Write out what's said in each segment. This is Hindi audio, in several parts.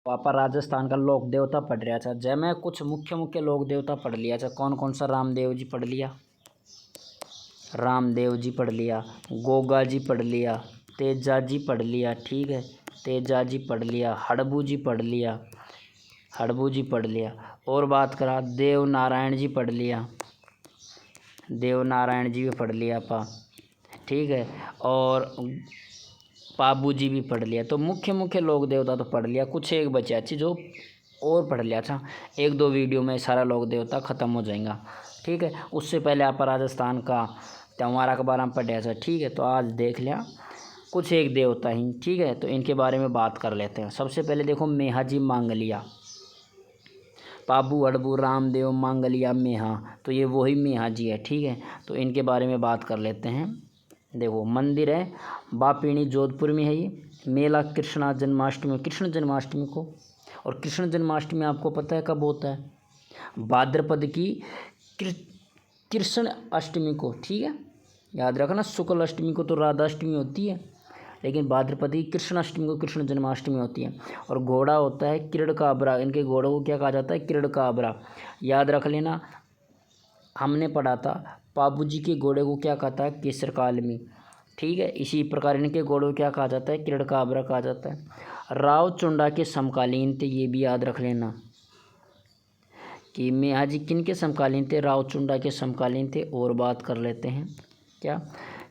वापा राजस्थान का लोक देवता पढ़ रहा था। जय मैं कुछ मुख्य मुख्य लोक देवता पढ़ लिया था। कौन कौन सा? रामदेव जी पढ़ लिया, रामदेव जी पढ़ लिया, गोगा जी पढ़ लिया, तेजा जी पढ़ लिया, ठीक है, तेजा जी पढ़ लिया, हड़बू जी पढ़ लिया, हड़बू जी पढ़ लिया। और बात करा देव नारायण जी पढ़ लिया, देव नारायण जी भी पढ़ लिया पा, ठीक है, और पाबू जी भी पढ़ लिया। तो मुख्य मुख्य लोक देवता तो पढ़ लिया, कुछ एक बचे अच्छी जो और पढ़ लिया था। एक दो वीडियो में सारा लोक देवता ख़त्म हो जाएगा, ठीक है। उससे पहले आप राजस्थान का त्यौहार के बारे में पढ़ था, ठीक है। तो आज देख लिया कुछ एक देवता ही, ठीक है। तो इनके बारे में बात कर लेते हैं। सबसे पहले देखो मेहा जी मांगलिया, पाबू हड़बू रामदेव मांगलिया मेहा, तो ये वही मेहा जी है, ठीक है। तो इनके बारे में बात कर लेते हैं। देखो मंदिर है बापीणी जोधपुर में है ये। मेला कृष्णा जन्माष्टमी, कृष्ण जन्माष्टमी को। और कृष्ण जन्माष्टमी आपको पता है कब होता है? भाद्रपद की कृष्ण अष्टमी को, ठीक है। याद रखना शुक्ल अष्टमी को तो राधा अष्टमी होती है, लेकिन भाद्रपद की कृष्ण अष्टमी को कृष्ण जन्माष्टमी होती है। और घोड़ा होता है किरड़काबरा, इनके घोड़ों को क्या कहा जाता है? किरड़काबरा। याद रख लेना, हमने पढ़ा था पाबू जी के घोड़े को क्या कहता है? केसर कालमी, ठीक है। इसी प्रकार इनके घोड़ों को क्या कहा जाता है? किरड़काबरा कहा जाता है। राव चुंडा के समकालीन थे, ये भी याद रख लेना कि मेहा जी किन के समकालीन थे? राव चुंडा के समकालीन थे। और बात कर लेते हैं क्या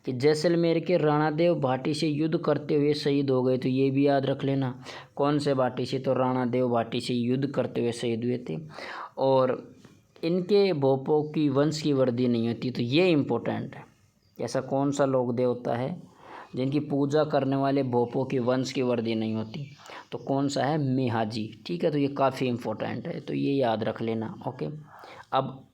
कि जैसलमेर के राणादेव भाटी से युद्ध करते हुए शहीद हो गए, तो ये भी याद रख लेना। कौन से भाटी से? तो राणादेव भाटी से युद्ध करते हुए शहीद हुए थे। और इनके भोपों की वंश की वृद्धि नहीं होती, तो ये इम्पोर्टेंट है। ऐसा कौन सा लोक देवता है जिनकी पूजा करने वाले भोपों की वंश की वृद्धि नहीं होती? तो कौन सा है? मेहा जी, ठीक है। तो ये काफ़ी इम्पोर्टेंट है, तो ये याद रख लेना, ओके। अब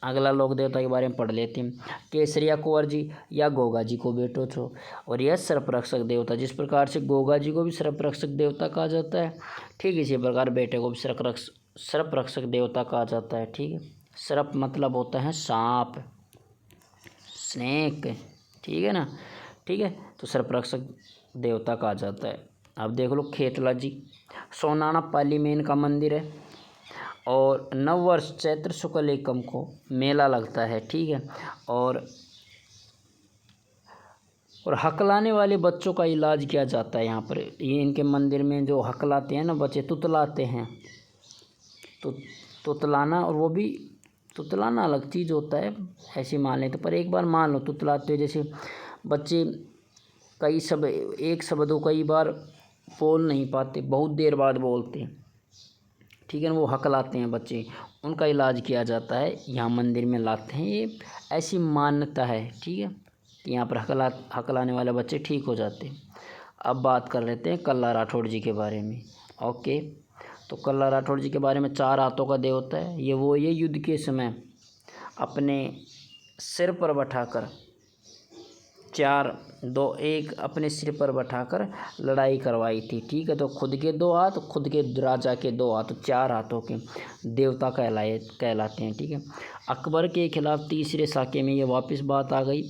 अगला लोक देवता के बारे में पढ़ लेते हैं। केसरिया कुंवर जी या गोगा जी को बेटो छो, और यह सर्परक्षक देवता, जिस प्रकार से गोगा जी को भी सर्परक्षक देवता कहा जाता है, ठीक इसी प्रकार बेटे को भी सर्परक्षक देवता कहा जाता है, ठीक है। सर्प मतलब होता है सांप, स्नेक, ठीक है ना, ठीक है। तो सर्परक्षक देवता कहा जाता है। अब देख लो खेतला जी, सोनाना पाली में इनका मंदिर है। और नववर्ष चैत्र शुक्ल एकम को मेला लगता है, ठीक है। और हकलाने वाले बच्चों का इलाज किया जाता है यहाँ पर। ये इनके मंदिर में जो हकलाते हैं ना बच्चे, तुतलाते हैं, तो तुतलाना, और वो भी तुतलाना अलग चीज़ होता है, ऐसे मान लेते। पर एक बार मान लो तुतलाते हो, जैसे बच्चे कई एक शब्द को कई बार बोल नहीं पाते, बहुत देर बाद बोलते हैं, ठीक है ना, वो हकलाते हैं बच्चे, उनका इलाज किया जाता है, यहाँ मंदिर में लाते हैं। ये ऐसी मान्यता है, ठीक है, कि यहाँ पर हकलाने वाले बच्चे ठीक हो जाते हैं। अब बात कर लेते हैं कल्ला राठौड़ जी के बारे में, ओके। तो कल्ला राठौड़ जी के बारे में 4 हाथों का देवता है। ये युद्ध के समय अपने सिर पर बैठाकर 4-2-1 अपने सिर पर बैठाकर लड़ाई करवाई थी, ठीक है। तो खुद के 2 हाथ, खुद के राजा के 2 हाथ, 4 हाथों के देवता कहलाते हैं, ठीक है। अकबर के खिलाफ तीसरे साके में ये वापस बात आ गई।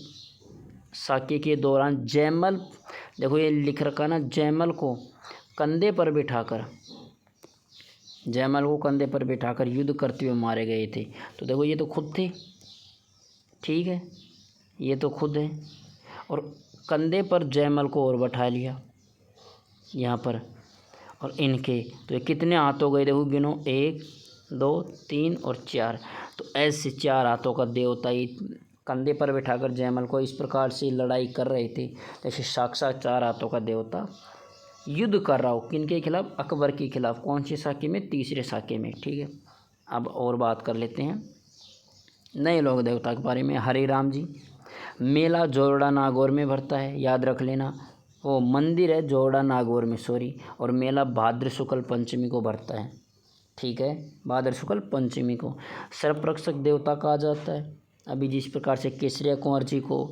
साके के दौरान जयमल, देखो ये लिख रखा ना, जयमल को कंधे पर बिठाकर युद्ध करते हुए मारे गए थे। तो देखो ये तो खुद थे, ठीक है, ये तो खुद है। और कंधे पर जयमल को और बैठा लिया यहाँ पर। और इनके तो ये कितने हाथ हो गए? देखो गिनो, 1 2 3 और 4। तो ऐसे 4 हाथों का देवता ही कंधे पर बैठाकर जयमल को इस प्रकार से लड़ाई कर रहे थे, जैसे साक्षात 4 हाथों का देवता युद्ध कर रहा हो। किनके खिलाफ? अकबर के खिलाफ। कौन से साके में? तीसरे साके में, ठीक है। अब और बात कर लेते हैं नए लोक देवता के बारे में। हरे राम जी, मेला जोरडा नागौर में भरता है, याद रख लेना। वो मंदिर है जोरडा नागौर में, सॉरी। और मेला भाद्र शुक्ल पंचमी को भरता है, ठीक है, भाद्र शुक्ल पंचमी को। सर्परक्षक देवता कहा जाता है। अभी जिस प्रकार से केसरिया कुंवर जी को,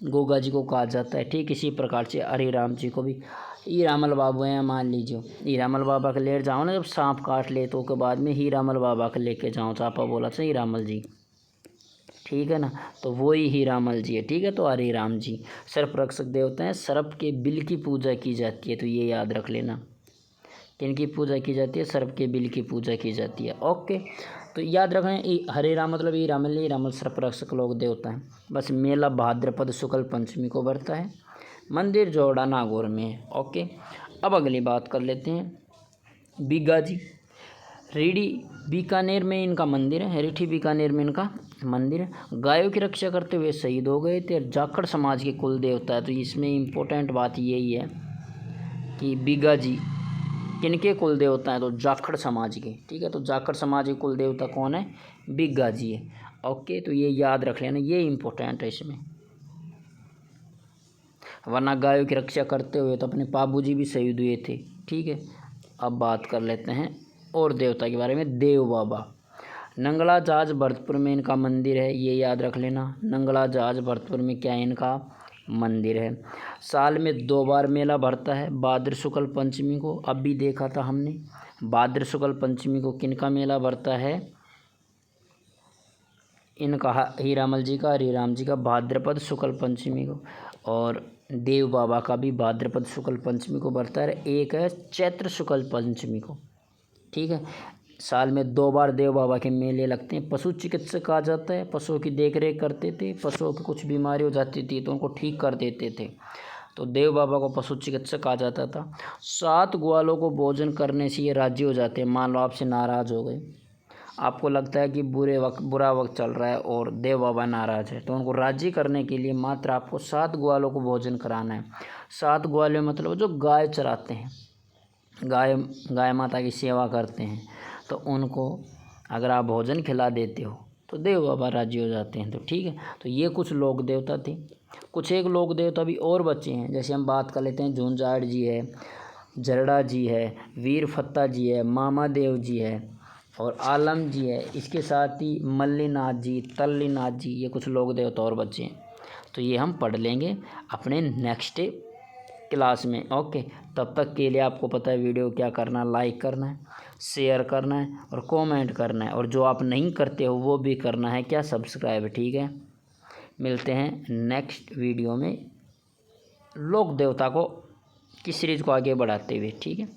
गोगा जी को कहा जाता है, ठीक इसी प्रकार से हरे राम जी को भी। हीरामल बाबा हैं, मान लीजिए हीरामल बाबा के ले जाओ ना, जब सांप काट ले तो के बाद में हीरामल बाबा के लेके जाओ, चापा बोला था हीरामल जी, ठीक है ना। तो वही हीरामल जी है, ठीक है। तो हरे राम जी सर्परक्षक देवता हैं। सर्प के बिल की पूजा की जाती है, तो ये याद रख लेना। किनकी पूजा की जाती है? सर्प के बिल की पूजा की जाती है। ओके, तो याद रखें हरे राम मतलब ई रामल सर्परक्षक लोक देवता है। बस मेला भाद्रपद शुक्ल पंचमी को बढ़ता है। मंदिर जोड़ा नागौर में है। ओके, अब अगली बात कर लेते हैं बीगा जी। रीठी बीकानेर में इनका मंदिर है। रीठी बीकानेर में इनका मंदिर है। गायों की रक्षा करते हुए शहीद हो गए थे। जाखड़ समाज के कुल देवता है। तो इसमें इम्पोर्टेंट बात यही है कि बीगा जी किनके कुल देवता हैं? तो जाखड़ समाज के। ठीक है, तो जाखड़ समाज के कुल देवता कौन है? बीगा जी है। ओके, तो ये याद रख लेना, ये इम्पोर्टेंट है इसमें, वरना गायों की रक्षा करते हुए तो अपने बाबूजी भी शहीद हुए थे। ठीक है, अब बात कर लेते हैं और देवता के बारे में। देव बाबा नंगला जाज भरतपुर में इनका मंदिर है, ये याद रख लेना। नंगला जाज भरतपुर में क्या है? इनका मंदिर है। साल में 2 बार मेला भरता है, भाद्र शुक्ल पंचमी को। अब भी देखा था हमने, भाद्र शुक्ल पंचमी को किनका मेला भरता है? इनका हीरामल जी का, हरिराम जी का भाद्रपद शुक्ल पंचमी को। और देव बाबा का भी भाद्रपद शुक्ल पंचमी को भरता है। एक है चैत्र शुक्ल पंचमी को। ठीक है, साल में 2 बार देव बाबा के मेले लगते हैं। पशु चिकित्सक कहा जाता है, पशुओं की देखरेख करते थे। पशुओं की कुछ बीमारी हो जाती थी तो उनको ठीक कर देते थे, तो देव बाबा को पशु चिकित्सक कहा जाता था। 7 ग्वालों को भोजन करने से ये राजी हो जाते हैं। मान लो आपसे नाराज़ हो गए, आपको लगता है कि बुरा वक्त चल रहा है और देव बाबा नाराज़ है, तो उनको राजी करने के लिए मात्र आपको 7 ग्वालों को भोजन कराना है। 7 ग्वाले मतलब जो गाय चराते हैं, गाय माता की सेवा करते हैं, तो उनको अगर आप भोजन खिला देते हो तो देव बाबा राजी हो जाते हैं। तो ठीक है, तो ये कुछ लोक देवता थे। कुछ एक लोक देवता भी और बचे हैं, जैसे हम बात कर लेते हैं झुंझाड़ जी है, जरड़ा जी है, वीर फत्ता जी है, मामा देव जी है और आलम जी है। इसके साथ ही मल्लीनाथ जी, तल्लीनाथ जी, ये कुछ लोक देवता और बचे हैं। तो ये हम पढ़ लेंगे अपने नेक्स्ट क्लास में। ओके, तब तक के लिए आपको पता है वीडियो क्या करना है, लाइक करना है, शेयर करना है और कमेंट करना है, और जो आप नहीं करते हो वो भी करना है क्या? सब्सक्राइब। ठीक है, मिलते हैं नेक्स्ट वीडियो में लोक देवता को की सीरीज़ को आगे बढ़ाते हुए। ठीक है।